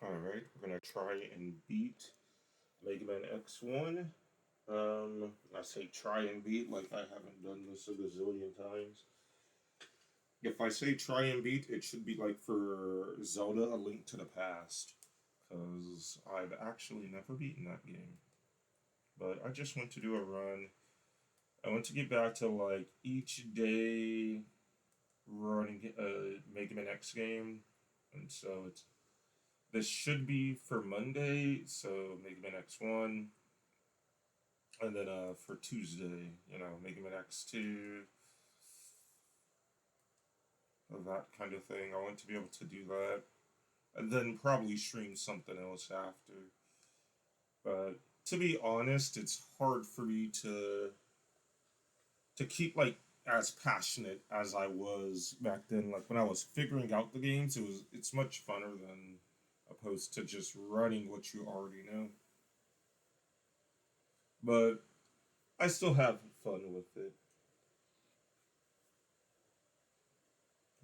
Alright, we're gonna try and beat Mega Man X1. I say try and beat like I haven't done this a gazillion times. If I say try and beat, it should be like for Zelda A Link to the Past. Because I've actually never beaten that game. But I just want to do a run. I want to get back to like each day running a Mega Man X game. And so this should be for Monday, so Mega Man X1. And then for Tuesday, Mega Man X2, that kind of thing. I want to be able to do that. And then probably stream something else after. But to be honest, it's hard for me to keep like as passionate as I was back then. Like when I was figuring out the games, it's much funner than opposed to just running what you already know. But I still have fun with it.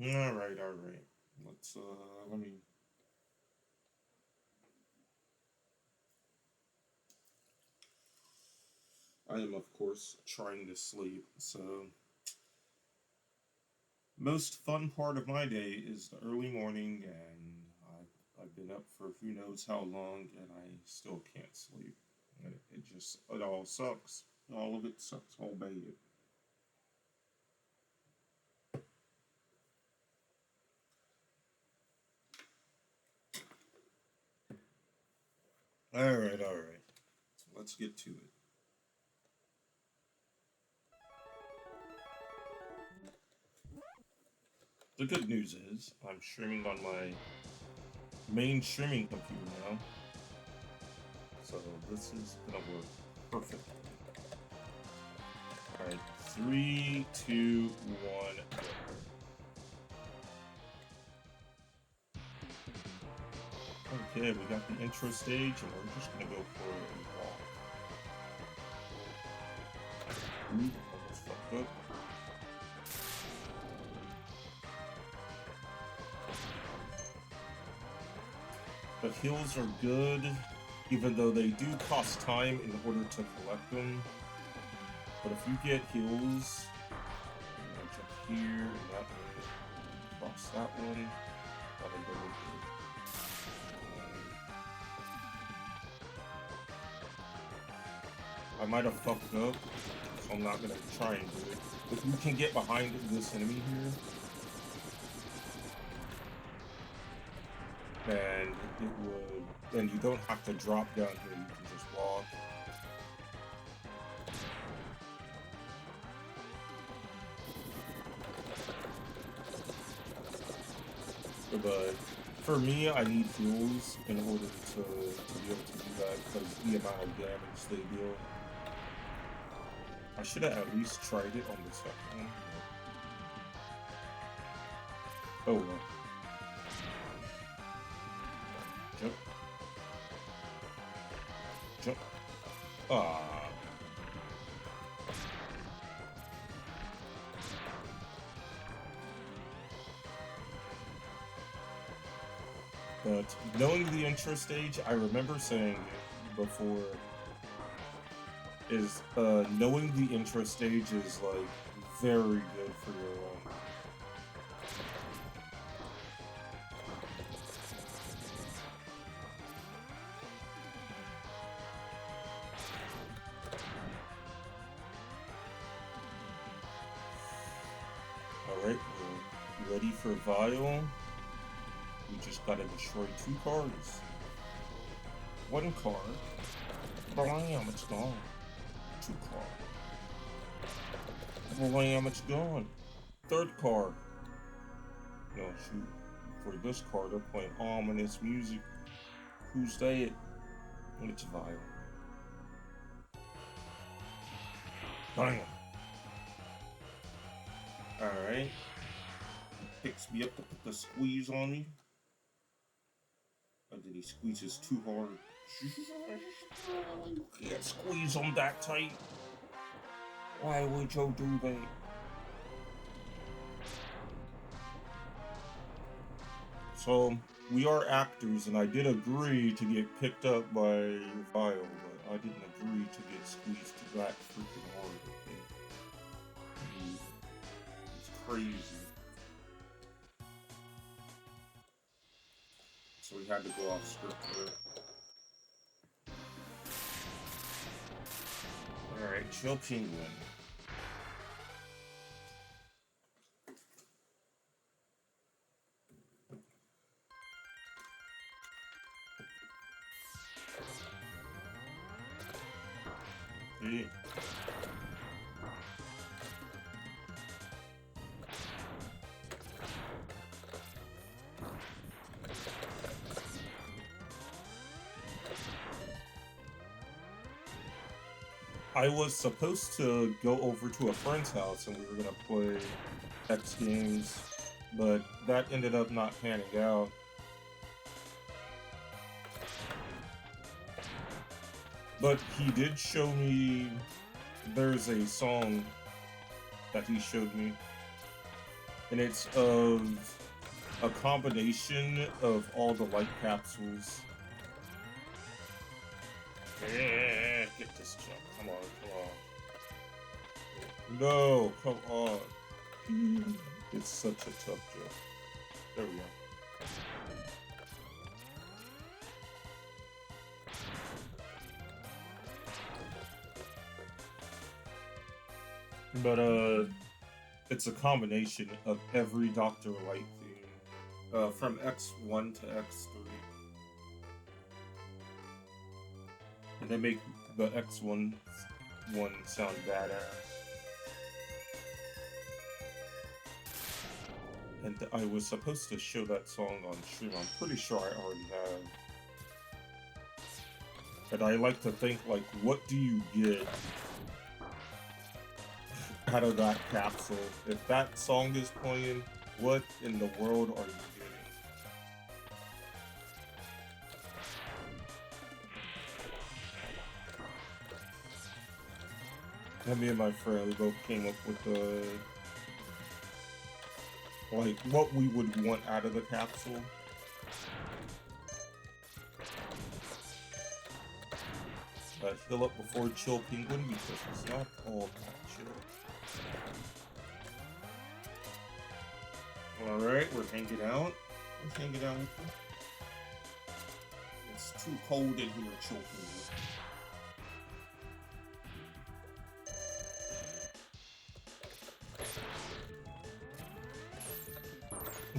Alright, alright. Let me. I am, of course, trying to sleep, so. Most fun part of my day is the early morning, and I've been up for who knows how long, and I still can't sleep. And it all sucks. All of it sucks all bad. Alright, alright. So let's get to it. The good news is, I'm streaming on my main streaming computer now. So this is gonna work perfectly. Alright, 3, 2, 1, go. Okay, we got the intro stage, and we're just gonna go for a walk. Ooh, almost fucked up. The heals are good, even though they do cost time in order to collect them. But if you get heals, jump here and that way, cross that one, that'll go good. I might have fucked up, so I'm not gonna try and do it. If you can get behind this enemy here, and it would, then you don't have to drop down here, you can just walk. But for me, I need heals in order to be able to do that because of the amount of damage they deal. I should have at least tried it on the second one. Oh well. Jump. Jump. Ah. But knowing the intro stage, I remember saying before, is knowing the intro stage is like very good for your run. Alright, we're ready for Vile. We just gotta destroy 2 cars. 1 car. Blam, it's gone. 2 car. Blam, it's gone. 3rd car. No, shoot. For this car, they're playing ominous music. Who's that? It's Vile. Bam. Alright. Picks me up to put the squeeze on me. Or did he squeeze this too hard? You can't squeeze them that tight. Why would you do that? So, we are actors, and I did agree to get picked up by Vile, but I didn't agree to get squeezed that freaking hard. Okay? It's crazy. So we had to go off script there. Alright, chill penguin. Yeah. I was supposed to go over to a friend's house and we were gonna play X games, but that ended up not panning out. But he did show me, there's a song that he showed me, and it's of a combination of all the light capsules. Yeah, get this jump. Come on, come on. No, come on. It's such a tough jump. There we go. But it's a combination of every Dr. Light theme, from X1 to X3, and they make the X1 one sound badass. And I was supposed to show that song on stream. I'm pretty sure I already have. And I like to think, like, what do you get out of that capsule? If that song is playing, what in the world are you getting? And me and my friend, we both came up with the, like, what we would want out of the capsule. Heal up before chill penguin because it's not all that chill. Alright, we're hanging out. We're hanging out with them. It's too cold in here, chill penguin.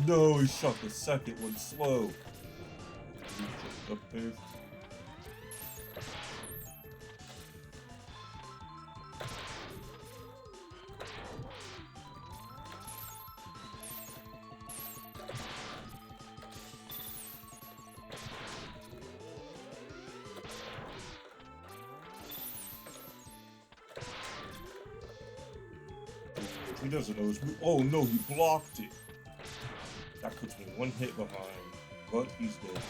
No, he shot the second one slow. He jumped up there. He doesn't know his move. Oh no, he blocked it. That puts me one hit behind, but he's dead.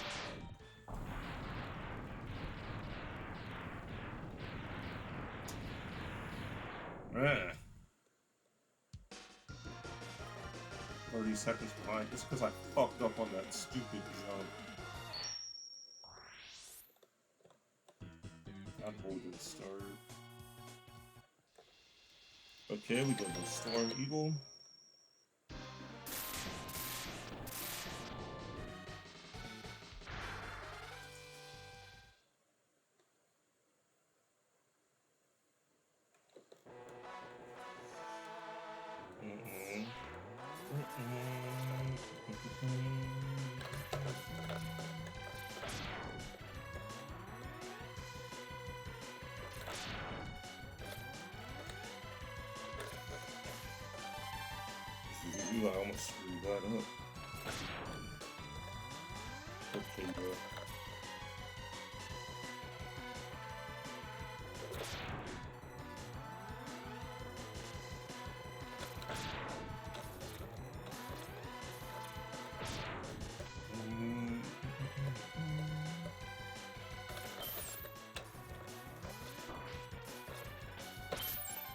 Man. 30 seconds behind. Just because I fucked up on that stupid jump. I'm holding start. Okay, we got the Storm Eagle. I almost screwed that up. Okay, bro.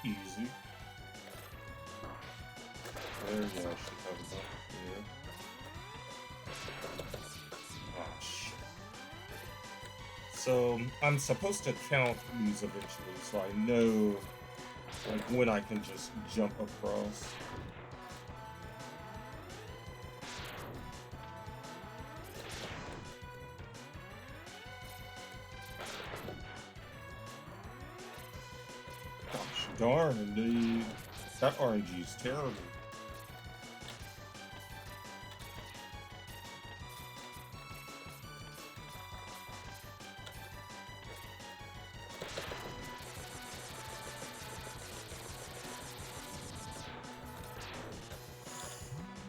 Easy. There we go. I should have enough. Yeah. So I'm supposed to count these eventually, so I know like when I can just jump across. Gosh darn, dude. That RNG is terrible.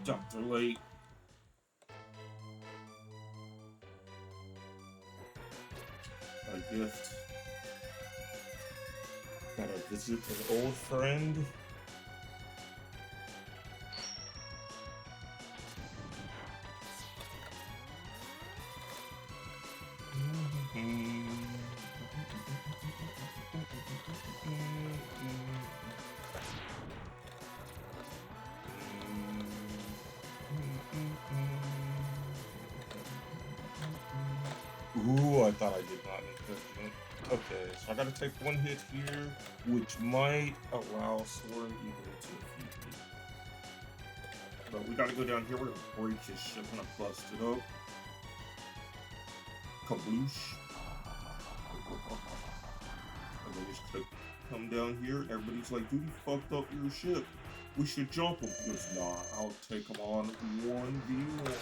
Dr. Late. A gift. Gotta visit an old friend. Ooh, I thought I did not need to. Okay, so I gotta take one hit here, which might allow Soren Eagle to defeat me. But we gotta go down here. We're gonna break his ship. I'm gonna bust it up. Kabloosh. And then just click, come down here. Everybody's like, dude, you fucked up your ship. We should jump him. He goes, nah, I'll take him on 1v1.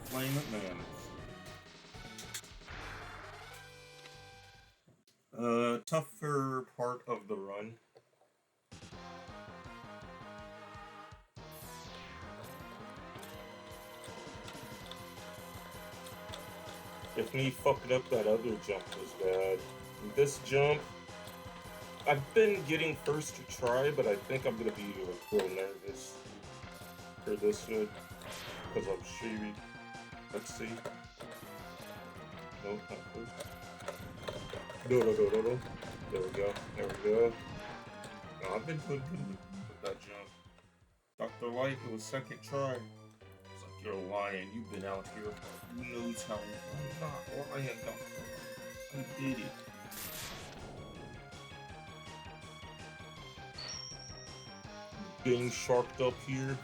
Flame McMahon. Tougher part of the run. If me fucking up that other jump was bad. This jump, I've been getting first to try, but I think I'm gonna be like real nervous for this one because I'm shady. Let's see. Nope, not first. No. There we go. No, I've been good with that jump. Dr. Light, it was second try. It's like, you're lying. You've been out here for who knows how long. I'm not lying, Dr. Light. I did it. Being sharked up here.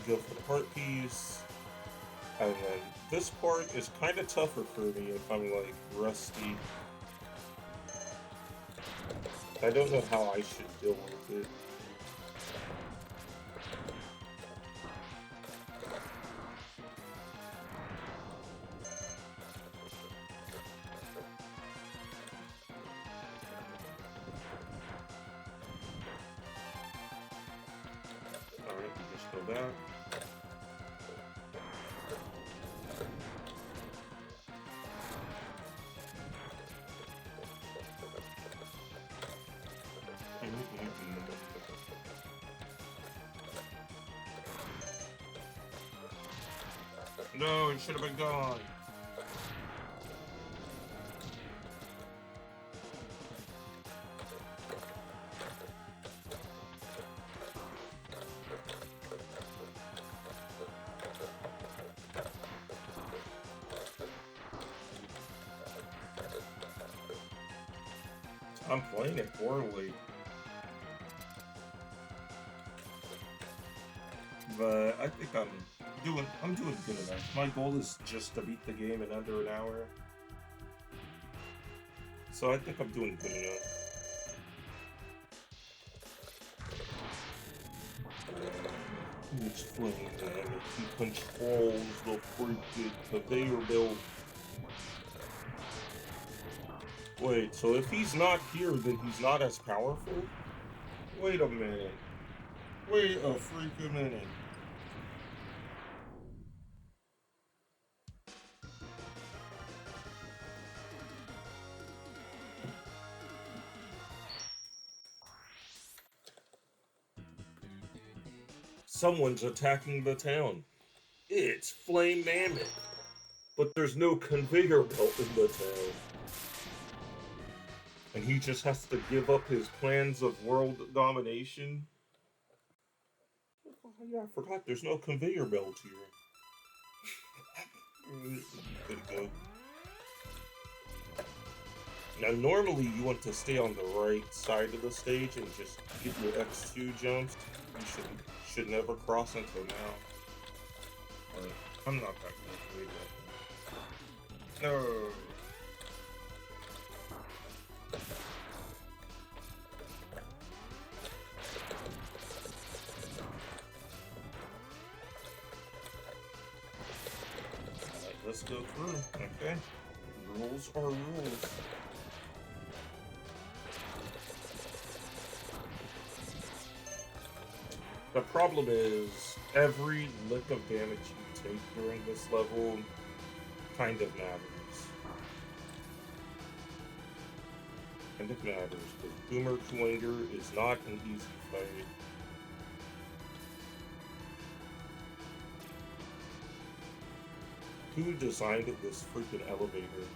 Go for the heart piece, and then this part is kind of tougher for me if I'm like rusty. I don't know how I should deal with it. Alright, we just go back. No, it should have been gone. I'm playing it poorly. But I think I'm doing good enough. My goal is just to beat the game in under an hour. So I think I'm doing good enough. It's Flame Man. He controls the freaking conveyor belt. Wait, so if he's not here, then he's not as powerful? Wait a minute. Wait a freaking minute. Someone's attacking the town. It's Flame Mammoth. But there's no conveyor belt in the town. And he just has to give up his plans of world domination. Oh yeah, I forgot there's no conveyor belt here. Good to go. Now normally you want to stay on the right side of the stage and just get your X2 jumps. You should never cross until now. But I'm not that good. No. Let's go through, okay? Rules are rules. The problem is, every lick of damage you take during this level kind of matters. Kind of matters, because Boomer Twinger is not an easy fight. Who designed this freaking elevator?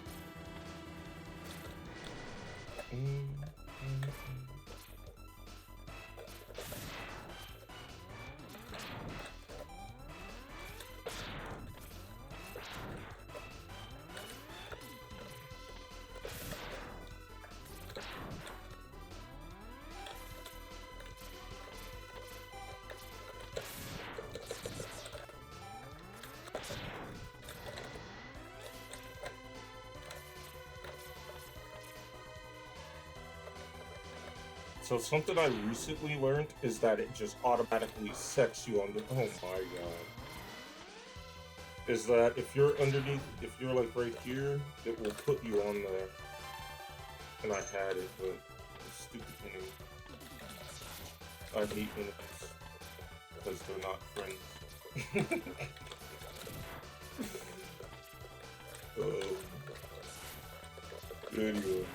So something I recently learned is that it just automatically sets you on the... Oh my god. Is that if you're underneath, if you're like right here, it will put you on there. And I had it, but it's stupid thing. I hate enemies. Because they're not friends. Anyway.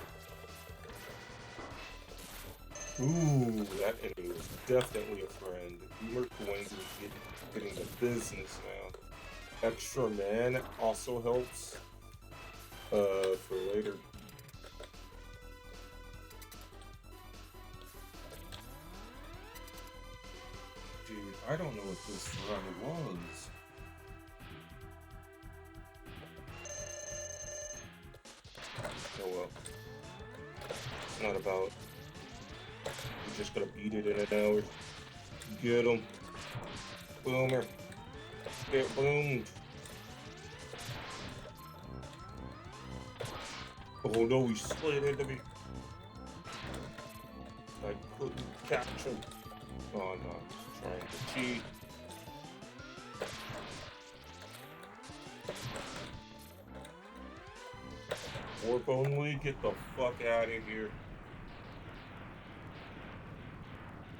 Ooh, that enemy was definitely a friend. Boomer Coins is getting the business now. Extra man also helps for later. Dude, I don't know what this run was. Oh well. It's not about... We're just gonna beat it in an hour. Get him. Boomer. Get boomed. Oh no, he slid into me. I couldn't catch him. Oh no, he's trying to cheat. Warp only, get the fuck out of here.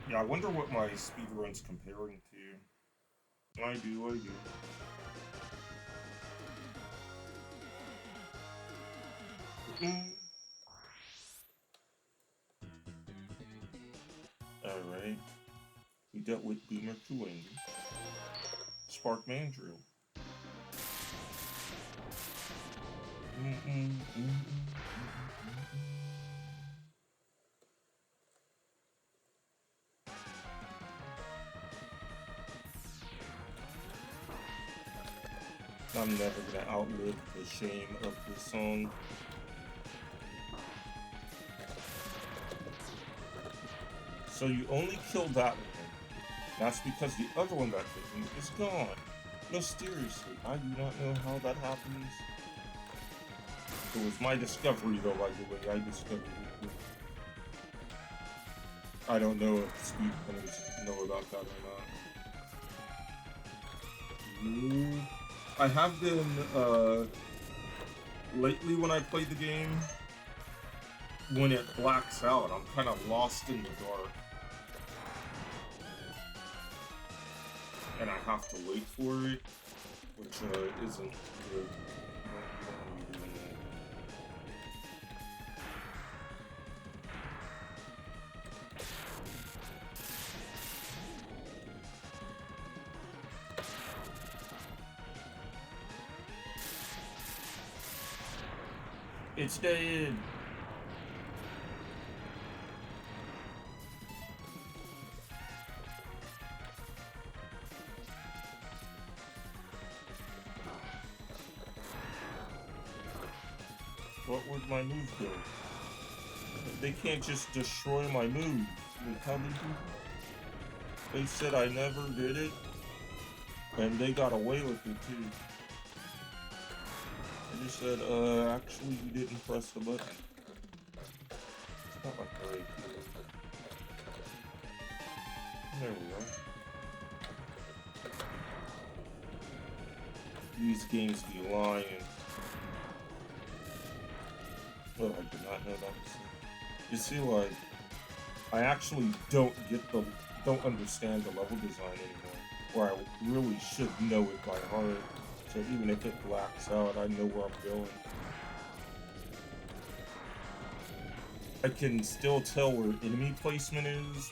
Yeah, I wonder what my speedrun's comparing to. I do. Alright. We dealt with Boomer Chewing. Spark Mandrill. I'm never gonna outlive the shame of this song. So you only killed that one. That's because the other one that hit me is gone. Mysteriously. I do not know how that happens. It was my discovery, though, by the way. I discovered it. I don't know if speedrunners know about that or not. I have been, lately when I play the game, when it blacks out, I'm kind of lost in the dark. And I have to wait for it, which, isn't good. It's dead! What would my move do? They can't just destroy my move. Like, how they do that? They said I never did it, and they got away with it too. I just said, actually you didn't press the button. It's not like right here. There we go. These games be lying. Oh, I did not know that. You see, like, I actually don't understand the level design anymore, or I really should know it by heart. So even if it blacks out, I know where I'm going. I can still tell where enemy placement is,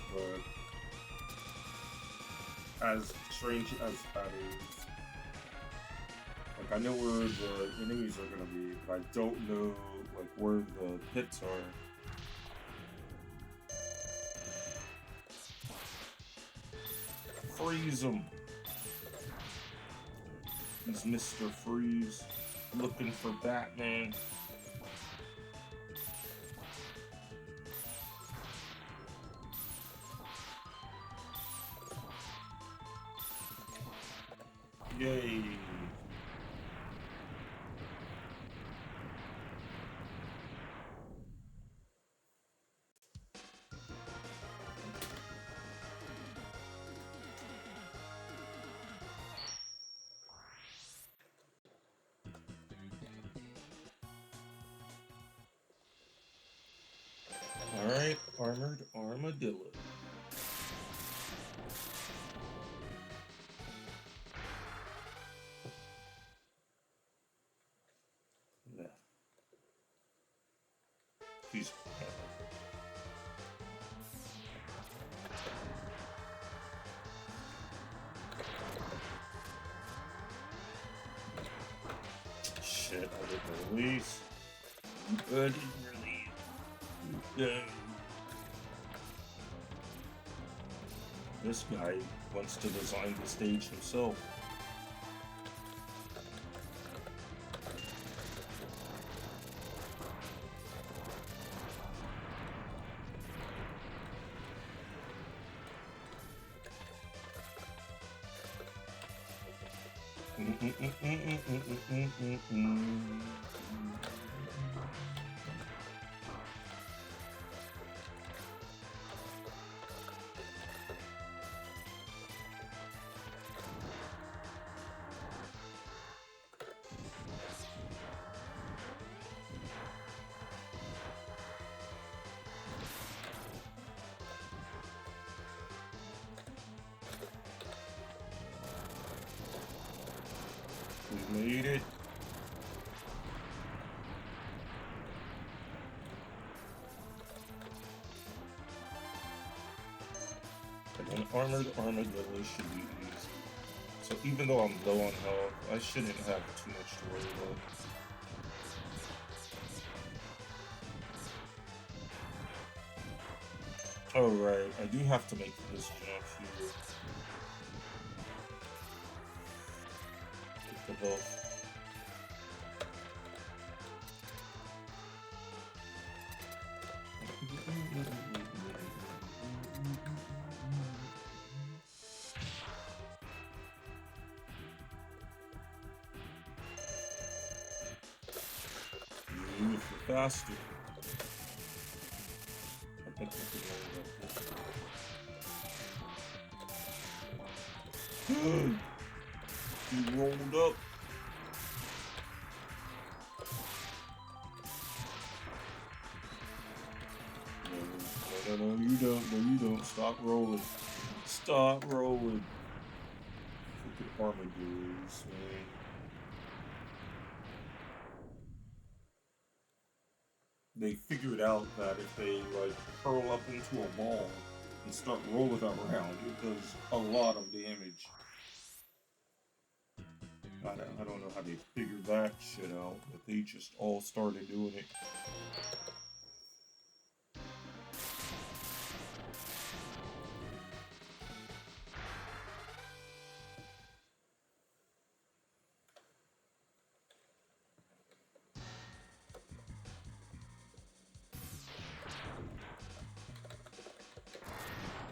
but as strange as that is, like, I know where the enemies are gonna be, but I don't know, like, where the pits are. Freeze him! He's Mr. Freeze, looking for Batman. Yay! Alright, Armored Armadillo. Yeah. He's... Shit, I didn't release. I didn't release. This guy wants to design the stage himself. We made it. And an Armored Armadillo should be easy. So even though I'm low on health, I shouldn't have too much to worry about. Oh right, I do have to make this jump here. Get the health. faster. I think we can land up here. He rolled up. No, you don't. No, you don't. Stop rolling. Stop rolling. Freaking armadillos, man. They figured out that if they, like, curl up into a ball and start rolling around, it does a lot of damage. I don't know how they figured that shit out, but they just all started doing it.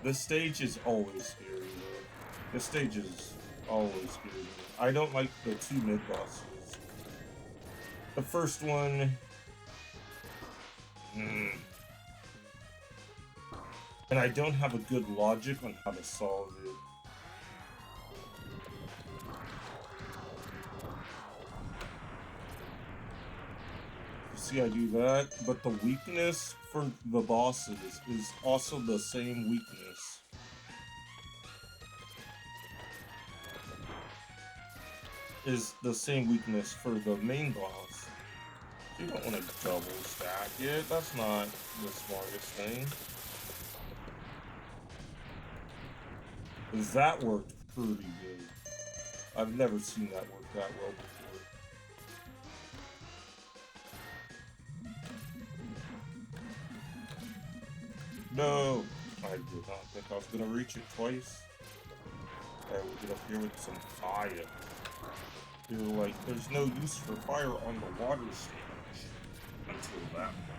The stage is always scary, though. The stage is always scary. I don't like the two mid-bosses. The first one... And I don't have a good logic on how to solve it. See, I do that, but the weakness for the bosses is also the same weakness. Is the same weakness for the main boss. You don't want to double stack it. That's not the smartest thing. Because that worked pretty good. I've never seen that work that well before. No! I did not think I was gonna reach it twice. Alright, we'll get up here with some fire. You're like, there's no use for fire on the water stage until that one.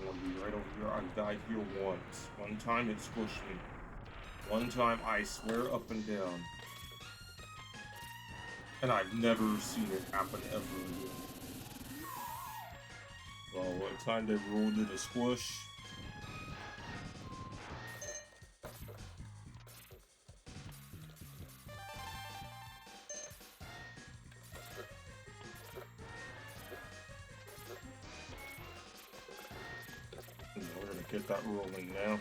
I'll be right over here. I died here once. One time it squished me. One time I swear up and down. And I've never seen it happen ever again. Well, one time they ruled it a squish. We're gonna get that rolling now.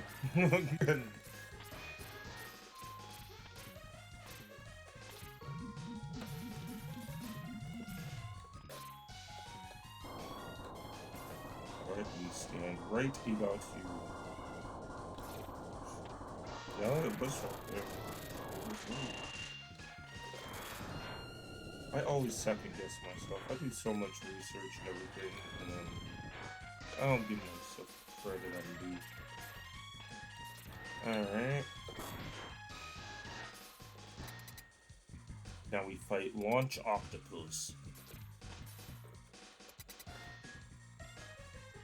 Stand right about you. Yeah, it was right there. I always second guess myself. I do so much research and everything, and then I don't give myself credit I'm due. Alright. Now we fight Launch Octopus.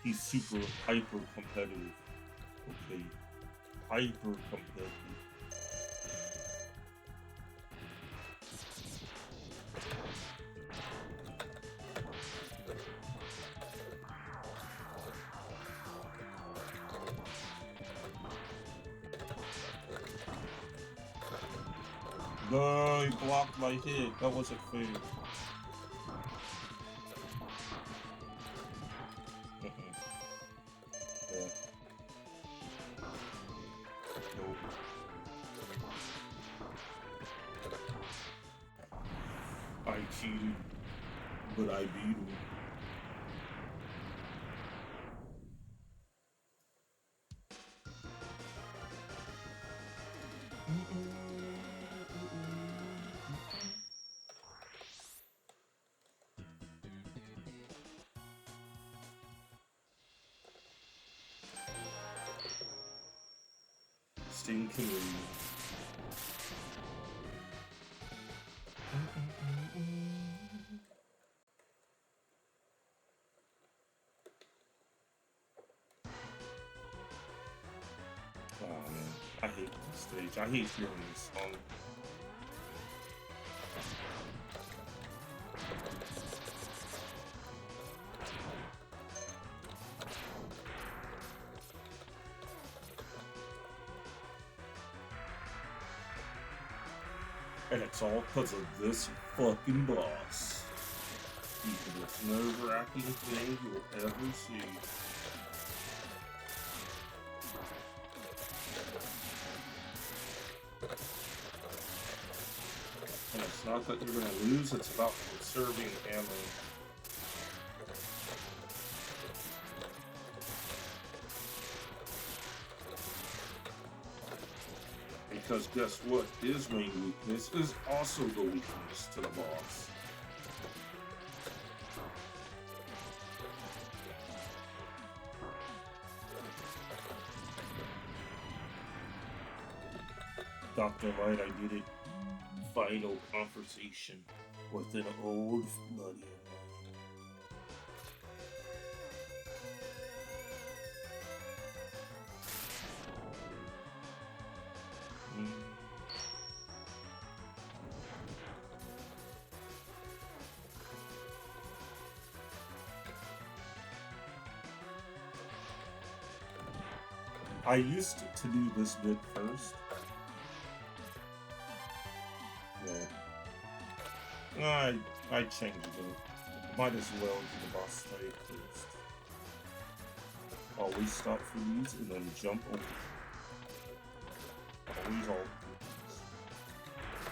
He's super hyper competitive. Okay. Hyper competitive. No, he blocked my hit. That wasn't fair. I cheated, but I beat him. Stinking. Oh man, I hate this stage. I hate hearing this song. And it's all because of this fucking boss. He's the most nerve-wracking thing you'll ever see. And it's not that you're gonna lose, it's about conserving ammo. Because guess what? His main weakness is also the weakness to the boss. Dr. Light, I did it. Final conversation with an old buddy. I used to do this bit first. Yeah. I changed it. Might as well do the boss fight first. Always stop for these and then jump over. Always all.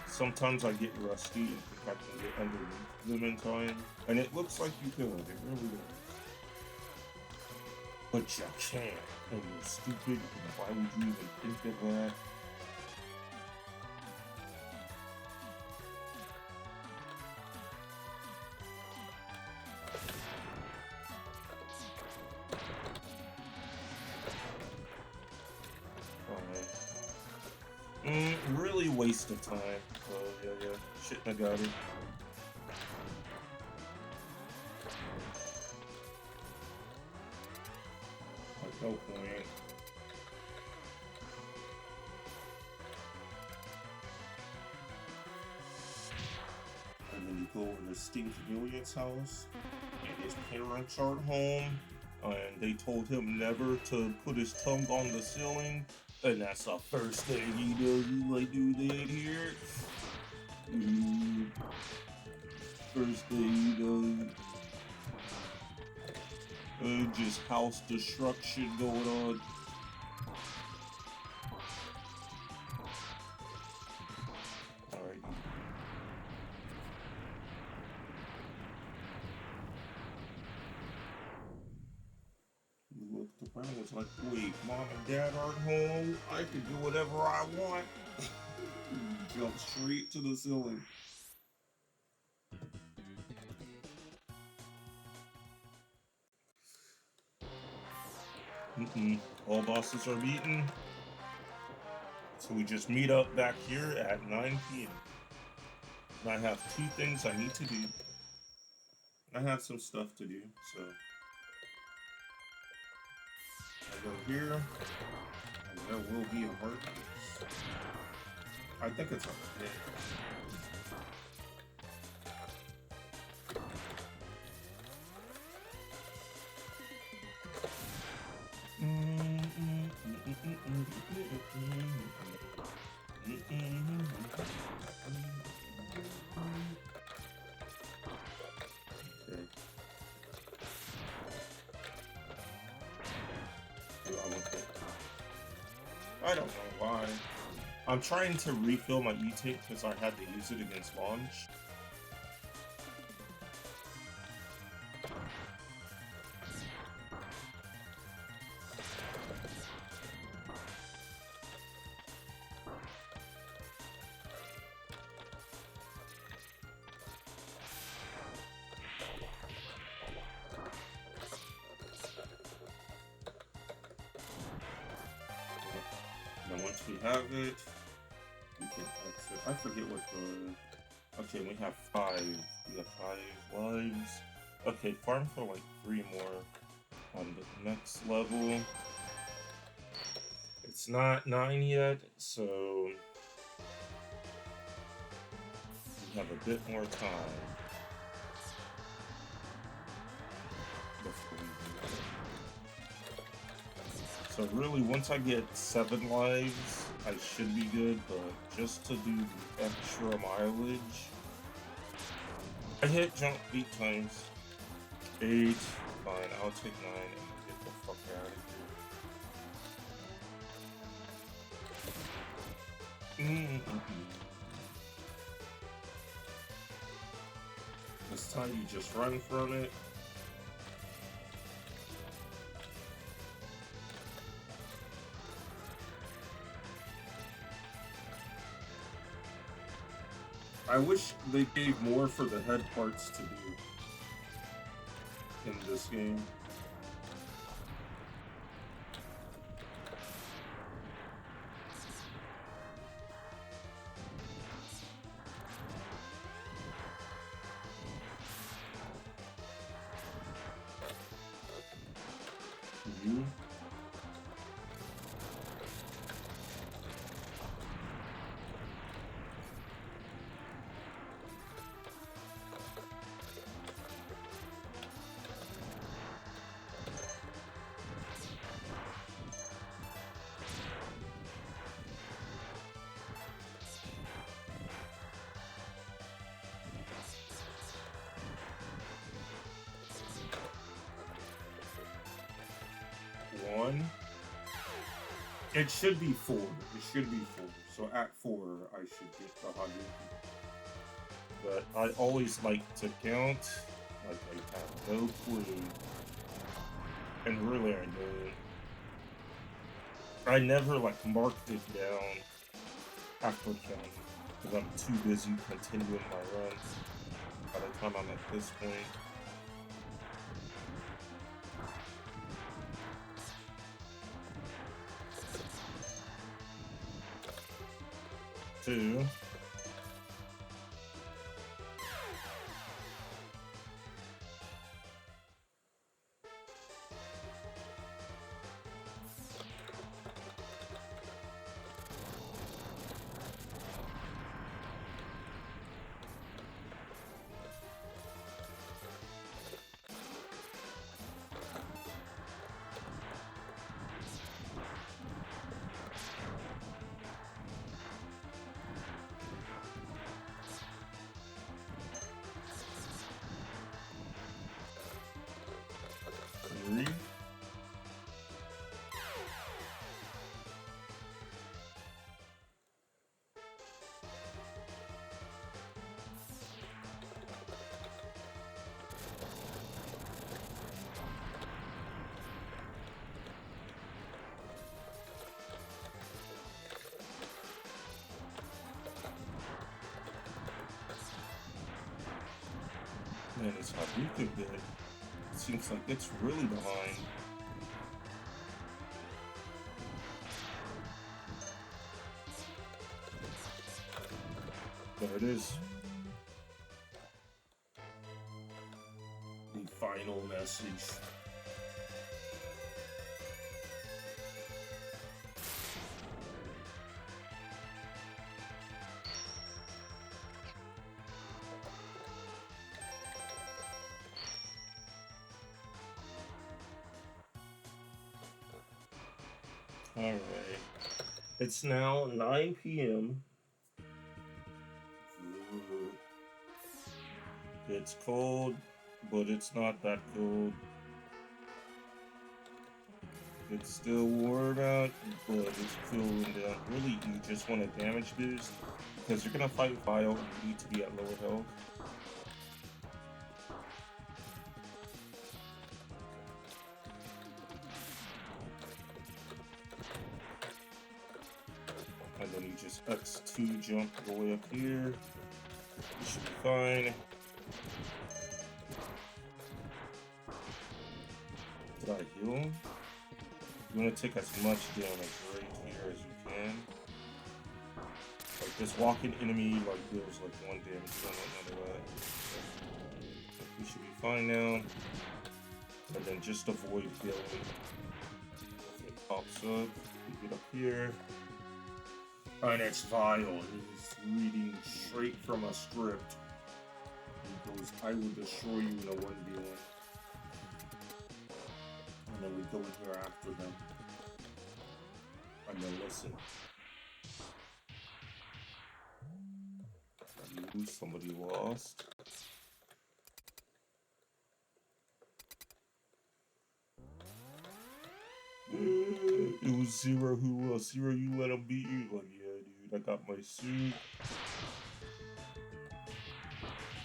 Sometimes I get rusty and think I can get underneath them in time. And it looks like you could, it really does. But you can't. And you're stupid, and why would you even think of that? Really waste of time. Oh, yeah. Shouldn't have got it. Like, no point. And then you go over to Steve Gilliard's house, and his parents aren't home, and they told him never to put his tongue on the ceiling. And that's the first thing he does. You like do that here. First thing he does. Just house destruction going on. Alright. Looked around, was like, wait, mom and dad aren't home? I can do whatever I want. Jump straight to the ceiling. All bosses are beaten. So we just meet up back here at 9 p.m. And I have 2 things I need to do. I have some stuff to do, so I go here, and there will be a marketplace. I think it's up there. I don't know why. I'm trying to refill my E-Tank because I had to use it against launch. And once we have it, we can exit. I forget what the... Okay, we have 5. We have 5 lives. Okay, farm for like 3 more on the next level. It's not 9 yet, so we have a bit more time before we do that. So really, once I get 7 lives, I should be good, but just to do the extra mileage, I hit jump 8 times. 8, fine, I'll take 9 and get the fuck out of here. This time you just run from it. I wish they gave more for the head parts to do in this game. One. It should be 4. It should be 4. So at 4, I should get the 100. But I always like to count. Like I have no clue. And really I don't. I never like marked it down after counting. Because I'm too busy continuing my runs by the time I'm at this point. Two. Man, this Hadouken bit seems like it's really behind. There it is. The final message. Alright. It's now 9 p.m. It's cold, but it's not that cold. It's still warm out, but it's cooling down. Really, you just want a damage boost, because you're gonna fight Vile and you need to be at lower health. And then you just X2 jump all the way up here. You should be fine. Did I heal him? You want to take as much damage right here as you can. Like this walking enemy like deals like 1 damage from it, none of that. You should be fine now. And then just avoid healing. If it pops up, you get up here. And it's Vile. He's reading straight from a script. He goes, I will destroy you in a 1v1. And then we go in here after them. And then listen. somebody lost. It was Zero who lost. Zero, you let him beat you? Like, yeah, dude, I got my suit.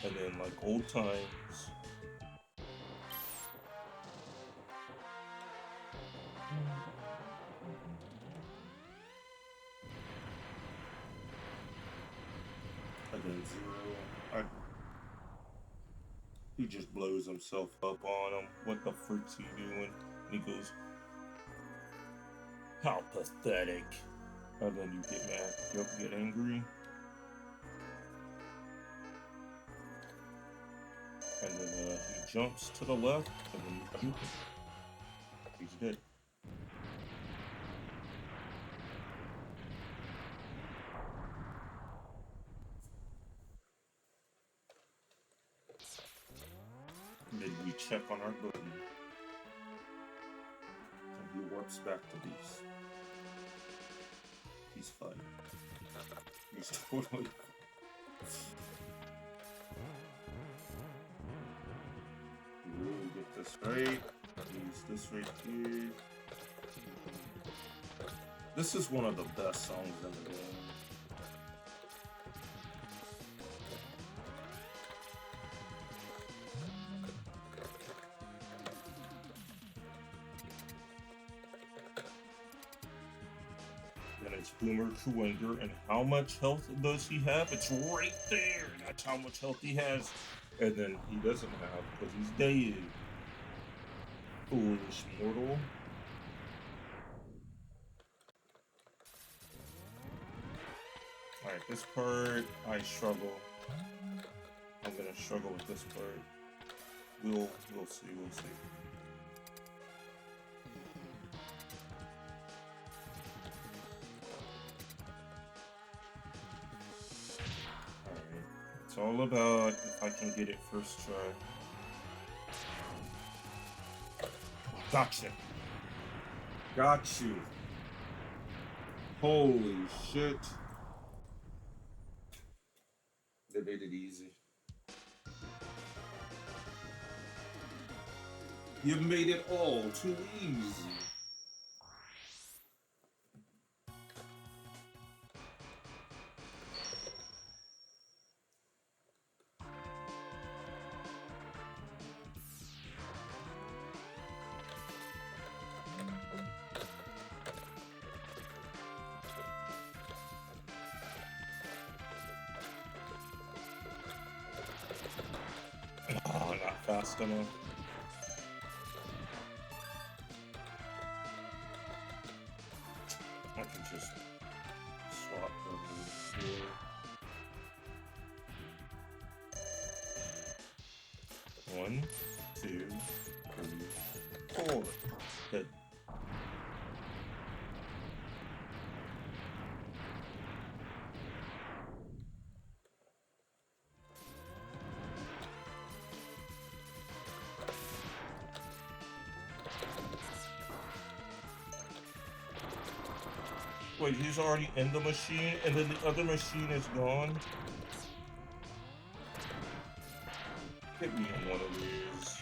And then, like, old times. And then Zero, he just blows himself up on him. What the frick's he doing? And he goes, how pathetic. And then you get mad. Yep, get angry. And then he jumps to the left, and then you juke him. He's dead. And then we check on our buddy. And he warps back to Beast. He's fine. He's totally fine. Really get this right. Use this right here. This is one of the best songs in the game. Then it's Boomer Kuwanger, and how much health does he have? It's right there. That's how much health he has. And then he doesn't have because he's dead. Foolish mortal. Alright, this part I struggle. I'm gonna struggle with this part. We'll see. It's all about if I can get it first try. Gotcha. Got you. Holy shit. They made it easy. You made it all too easy. Oh, not fast enough. I can just swap over here. One, two, three, four. Hit. Wait, he's already in the machine, and then the other machine is gone? Hit me in one of these.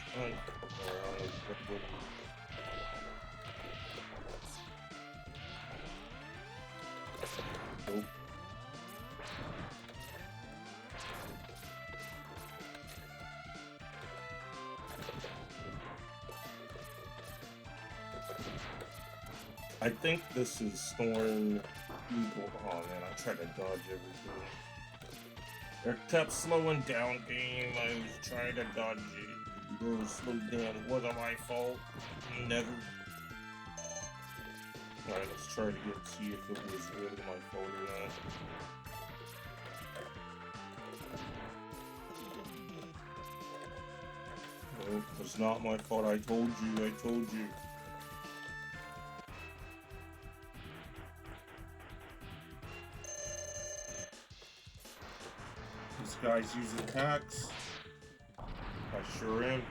Nope. I think this is Storm Eagle. Oh man, I tried to dodge everything. It kept slowing down, game. I was trying to dodge it. You were slowed down. It wasn't my fault. Never. Alright, let's try to see if it was really my fault or not. Nope, it's not my fault. I told you. This guy's using hacks. I sure am.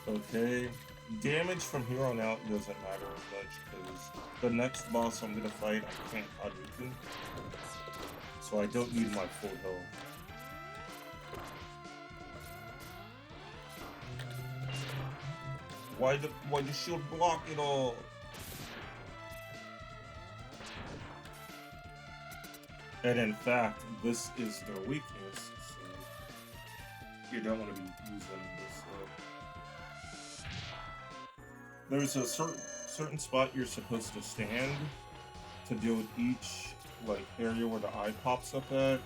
Okay, damage from here on out doesn't matter as much because the next boss I'm gonna fight, I can't Hadouken, so I don't need my full health. Why the shield block it all? And in fact, this is their weakness, so you don't want to be using this. There's a certain spot you're supposed to stand to deal with each like area where the eye pops up at.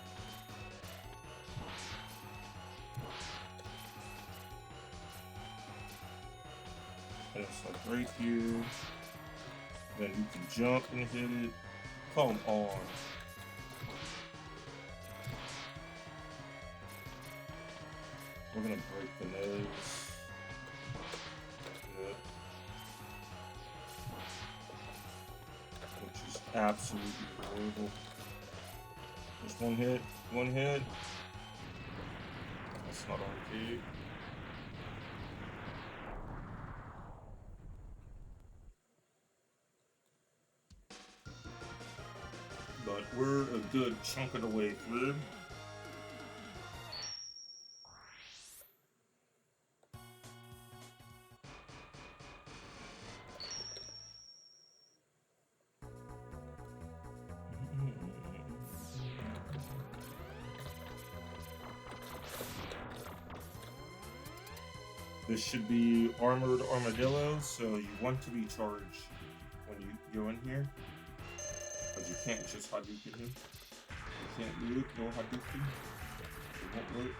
And it's like right here. Then you can jump and hit it. Come on. We're gonna break the nose. Yep. Which is absolutely horrible. Just one hit. That's not arcade. But we're a good chunk of the way through. This should be armored armadillo, so you want to be charged when you go in here. But you can't just Hadouken him. You can't do it, no Hadouken. It won't work.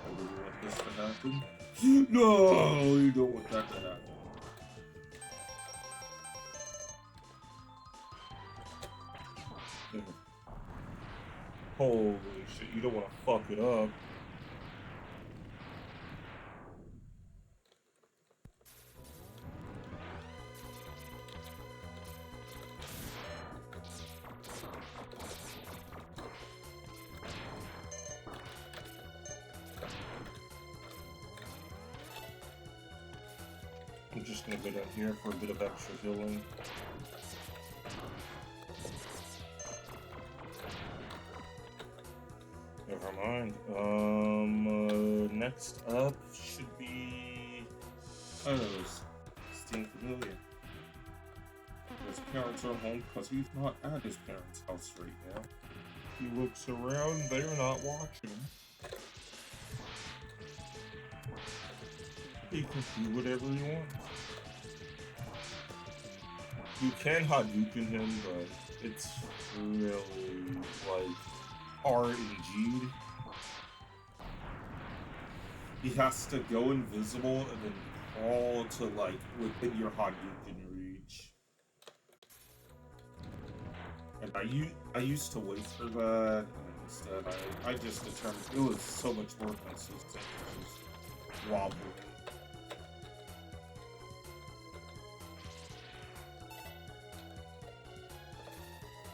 I really want this to happen. No, you don't want that to happen. Holy shit, you don't want to fuck it up. I'm just gonna go down here for a bit of extra healing. Never mind. Next up should be... Oh, Sting Familiar. His parents are home because he's not at his parents' house right now. He looks around, they're not watching him. He can do whatever he wants. You can Hadouken him, but it's really, like, RNG'd. He has to go invisible and then crawl to, like, within your Hadouken reach. And I used to wait for that, and instead I just determined it was so much more consistent to just wobble.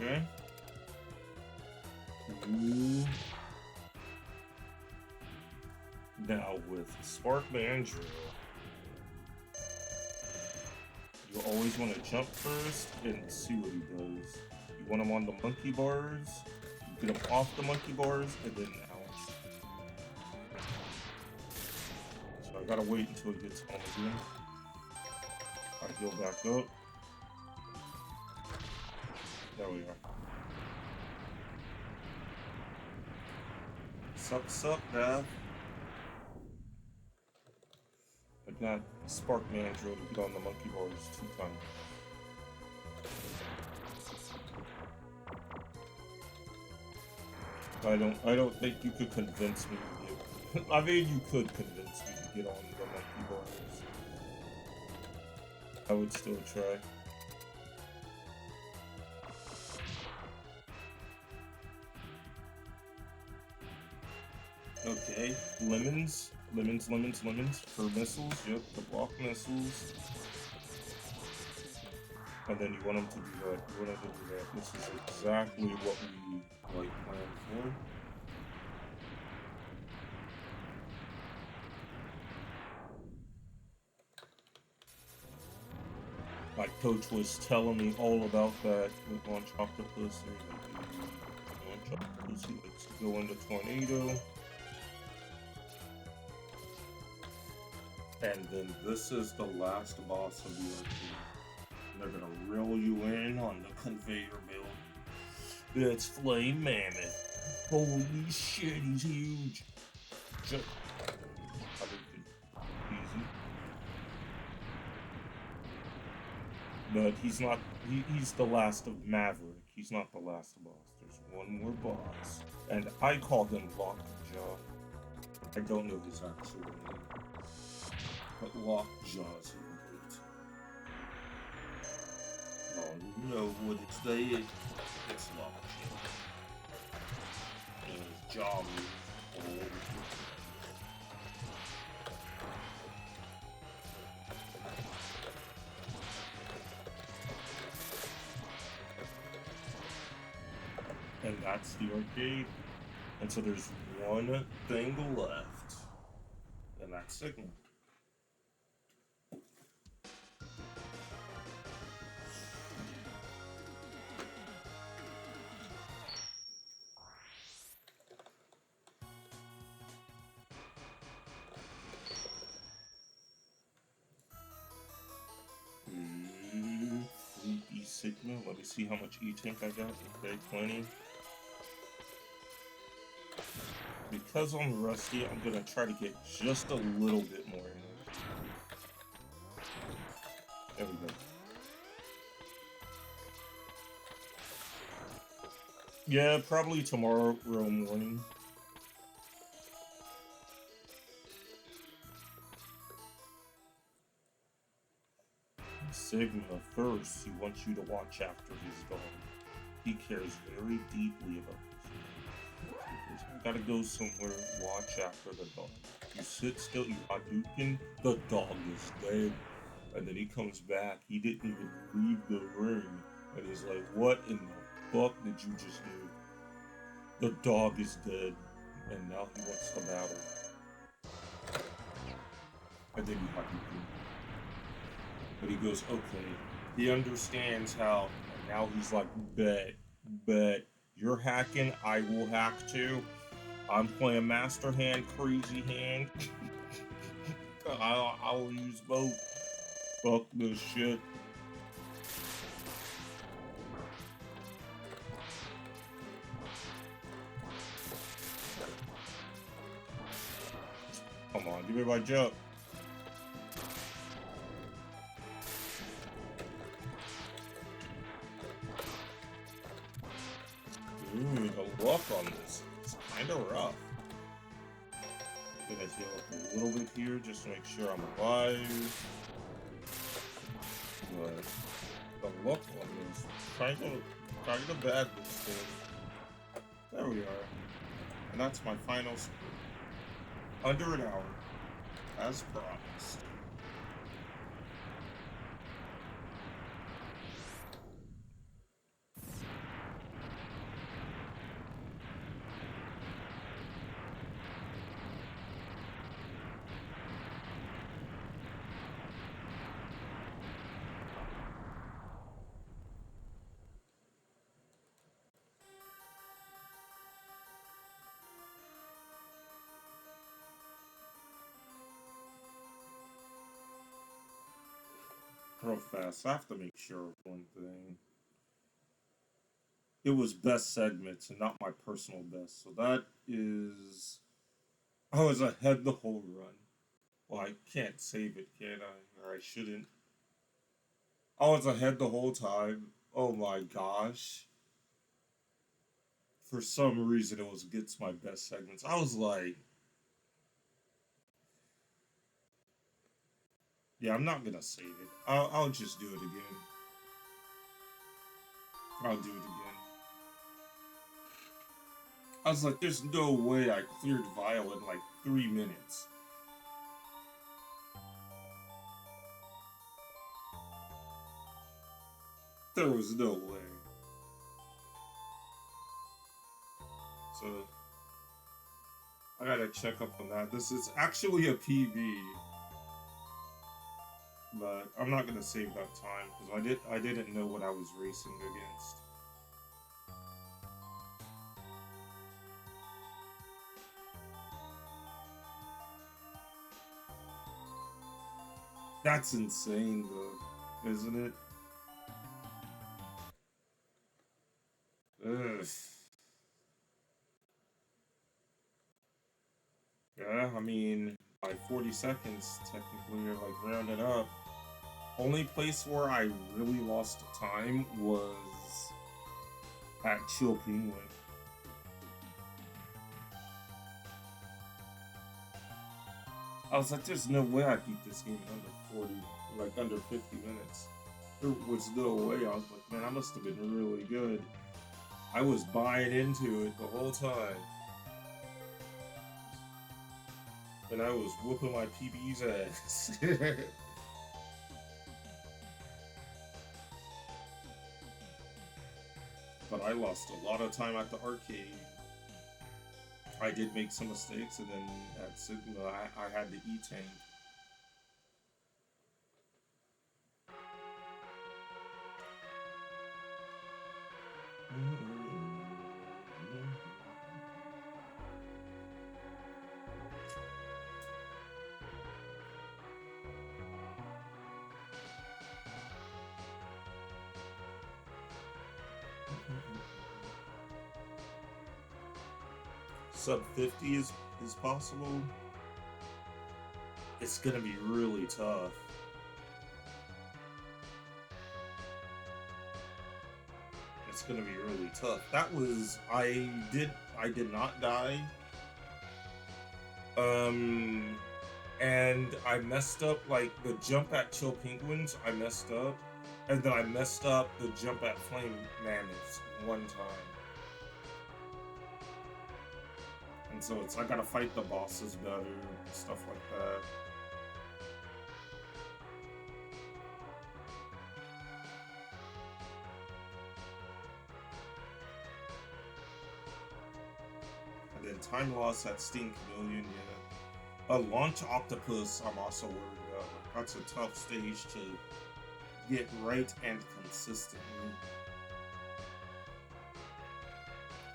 Okay. Ooh. Now with Spark Mandrill, you always want to jump first and see what he does. You want him on the monkey bars, you get him off the monkey bars, and then out. So I gotta wait until he gets home again. I heal back up. There we are. Sup, Beth? I got Spark Mandrill to get on the monkey bars 2 times. I don't think you could convince me to get... I mean, you could convince me to get on the monkey bars. I would still try. Okay, lemons for missiles. Yep, the block missiles. And then you want them to do that. You want them to do that. This is exactly what we like planned for. Coach was telling me all about that with Launch Octopus. Launch Octopus, he likes to go into Tornado. And then this is the last boss of the arcade. They're gonna reel you in on the conveyor belt. That's Flame Mammoth. Holy shit, he's huge. Just easy. But he's not. He's the last of Maverick. He's not the last boss. There's one more boss, and I call him Lockjaw. I don't know his actual name. But Lockjaw's great. Oh, you know what it's saying? It's Lockjaw. And his jaw moves. And that's the arcade. And so there's one thing left. And that's Signal. Sigma. Let me see how much E-Tank I got. Okay, 20. Because I'm rusty, I'm gonna try to get just a little bit more in it. There we go. Yeah, probably tomorrow morning. Sigma first, he wants you to watch after his dog. He cares very deeply about this. You gotta go somewhere, watch after the dog. You sit still, you Hadouken, the dog is dead. And then he comes back, he didn't even leave the ring. And he's like, what in the fuck did you just do? The dog is dead. And now he wants to battle. And then you Hadouken. But he goes, okay. He understands how, and now he's like, bet, you're hacking, I will hack too. I'm playing Master Hand, Crazy Hand. I'll use both. Fuck this shit. Come on, give me my jump. Ooh, the luck on this is kind of rough. I'm gonna heal up a little bit here just to make sure I'm alive. But the luck on this kind of bad this game. There we are. And that's my final sprint. Under an hour, as promised. Real fast, I have to make sure of one thing. It was best segments and not my personal best. So that is... I was ahead the whole run. Well, I can't save it, can I? Or I shouldn't. I was ahead the whole time. Oh my gosh. For some reason, it was against my best segments. I was like... Yeah, I'm not gonna save it. I'll just do it again. I'll do it again. I was like, there's no way I cleared Vile in like 3 minutes. There was no way. So, I gotta check up on that. This is actually a PB. but I'm not gonna save that time because I didn't know what I was racing against. That's insane, though, isn't it? Ugh. Yeah, I mean, by 40 seconds, technically, you're like rounded up. Only place where I really lost time was at Chill Penguin. I was like, there's no way I beat this game in under 40, like under 50 minutes. There was no way. I was like, man, I must have been really good. I was buying into it the whole time. And I was whooping my PB's ass. But I lost a lot of time at the arcade. I did make some mistakes, and then at Sigma, I had the E-Tank. Sub 50 is possible. It's gonna be really tough. It's gonna be really tough. That was I did not die. And I messed up like the jump at Chill Penguins. I messed up, and then I messed up the jump at Flame Mammoths one time. And so I gotta fight the bosses better, stuff like that. And then time loss at Steam Chameleon, yeah. A launch octopus, I'm also worried about. That's a tough stage to get right and consistently.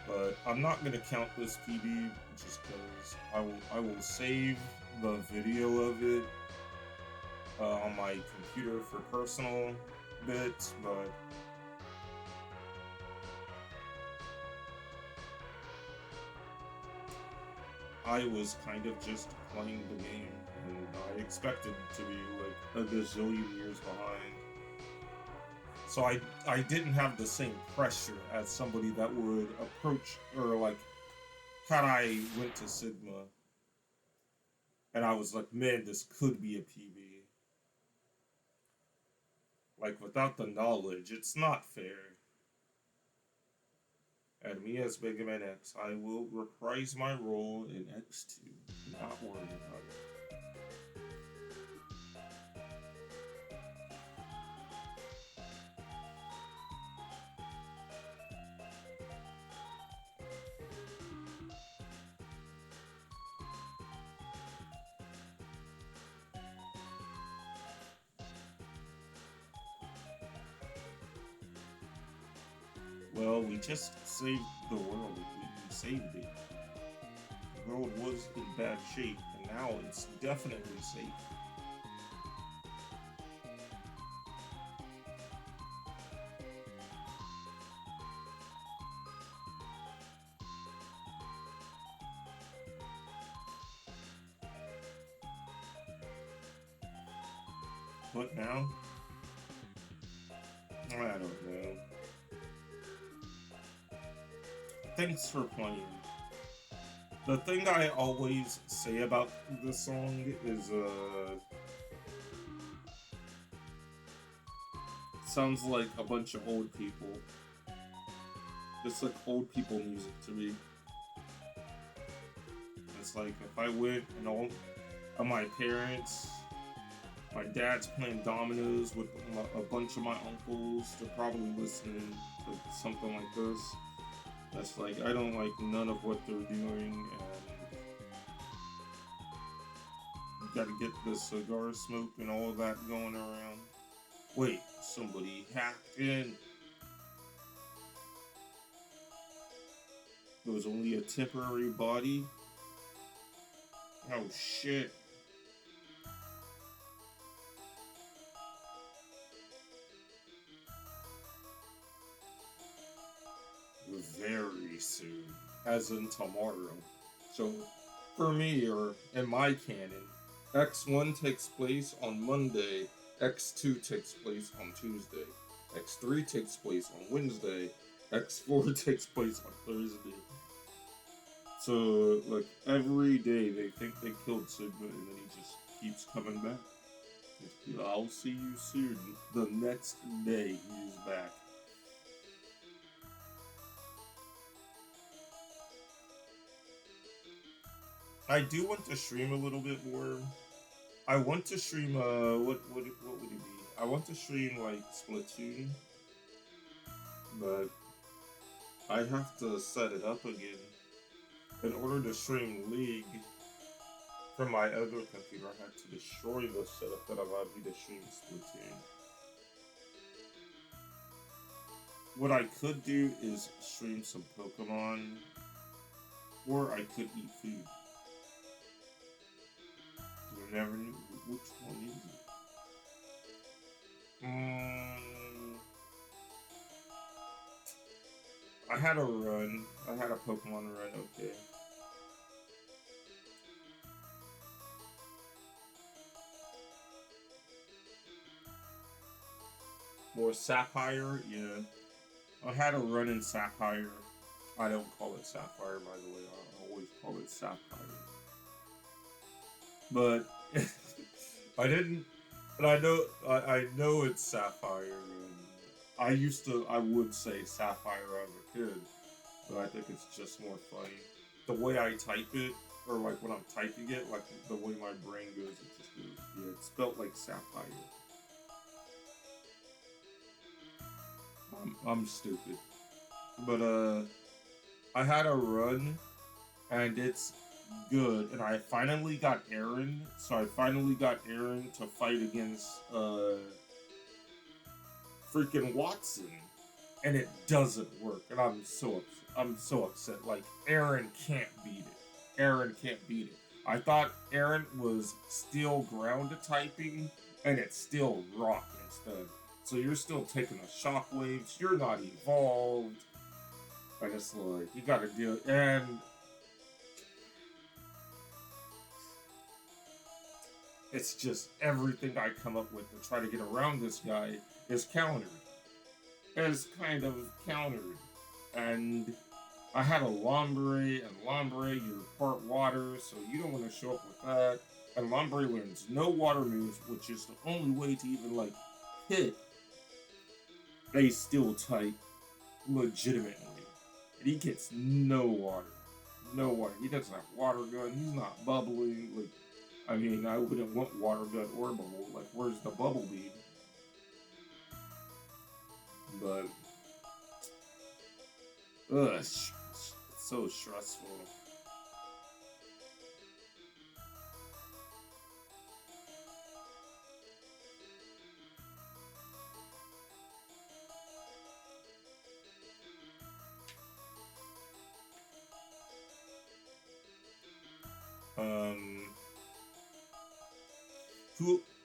But I'm not gonna count this PB just because I will save the video of it on my computer for personal bits, but I was kind of just playing the game, and I expected to be like a gazillion years behind. So I didn't have the same pressure as somebody that would approach, or like, had I went to Sigma, and I was like, man, this could be a PB. Like, without the knowledge, it's not fair. And me as Mega Man X, I will reprise my role in X2. Not worried about it. Well, we just saved the world. We saved it. The world was in bad shape, and now it's definitely safe. What now? I don't know. Thanks for playing. The thing I always say about this song is, sounds like a bunch of old people. It's like old people music to me. It's like if I went and all of my parents, my dad's playing dominoes with a bunch of my uncles, they're probably listening to something like this. That's like, I don't like none of what they're doing, and Gotta get the cigar smoke and all of that going around. Wait, somebody hacked in. It was only a temporary body. Oh shit. Very soon. As in tomorrow. So, for me, or in my canon, X1 takes place on Monday, X2 takes place on Tuesday, X3 takes place on Wednesday, X4 takes place on Thursday. So, like, every day they think they killed Sigma and then he just keeps coming back. I'll see you soon. The next day he's back. I do want to stream a little bit more. I want to stream what would it be? I want to stream like Splatoon, but I have to set it up again. In order to stream League from my other computer, I had to destroy the setup that allowed me to stream Splatoon. What I could do is stream some Pokemon, or I could eat food. You never knew which one is it. I had a run. I had a Pokemon run, okay. More Sapphire, yeah. I had a run in Sapphire. I don't call it Sapphire, by the way. I always call it Sapphire. But I didn't. But I know it's Sapphire. And I would say Sapphire as a kid, but I think it's just more funny. The way I type it, or like when I'm typing it, like the way my brain goes, it just goes, yeah, it's spelled like Sapphire. I'm stupid. But I had a run and it's good, and I finally got Aaron, so I finally got Aaron to fight against freaking Watson, and it doesn't work, and I'm so upset. Like, Aaron can't beat it. Aaron can't beat it. I thought Aaron was still ground typing, and it's still rock instead. So you're still taking the shockwaves. You're not evolved. I just like, you gotta do it. And it's just everything I come up with to try to get around this guy is countered. Is kind of countered. And I had a Lombre, and Lombre, you're part water, so you don't want to show up with that. And Lombre learns no water moves, which is the only way to even, like, hit a steel type legitimately. And he gets no water. No water. He doesn't have water gun. He's not bubbling. Like, I mean, I wouldn't want water gun or bubble. Like, where's the bubble bead? But, it's so stressful.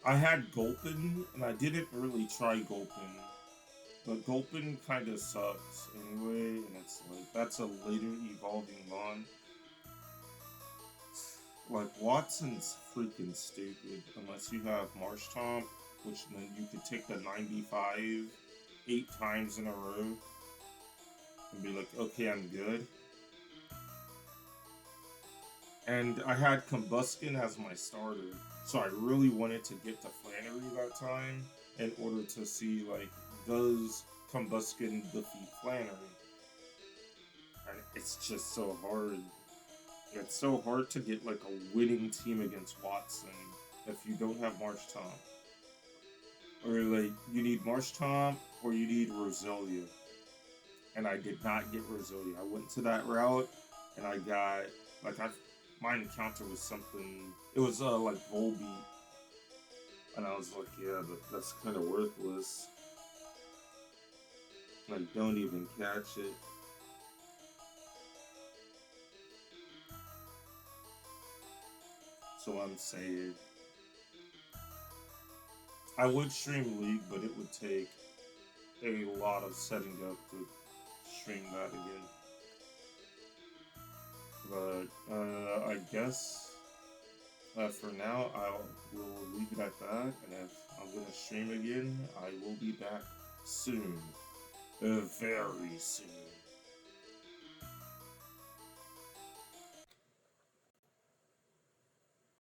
I had Gulpin, and I didn't really try Gulpin. But Gulpin kind of sucks anyway, and it's like, that's a later evolving mon. Like, Watson's freaking stupid, unless you have Marshtomp, which then you could take the 95 8 times in a row, and be like, okay, I'm good. And I had Combuskin as my starter, so I really wanted to get to Flannery that time in order to see, like, does Combuskin defeat Flannery? And it's just so hard. It's so hard to get, like, a winning team against Watson if you don't have Marshtomp. Or, like, you need Marshtomp or you need Roselia. And I did not get Roselia. I went to that route and I got, like, my encounter was something. It was like Volbeat, and I was like, yeah, that's kind of worthless. Like, don't even catch it. So I'm saying I would stream League, but it would take a lot of setting up to stream that again. But I guess for now I will leave it at that. And if I'm gonna stream again, I will be back soon, very soon.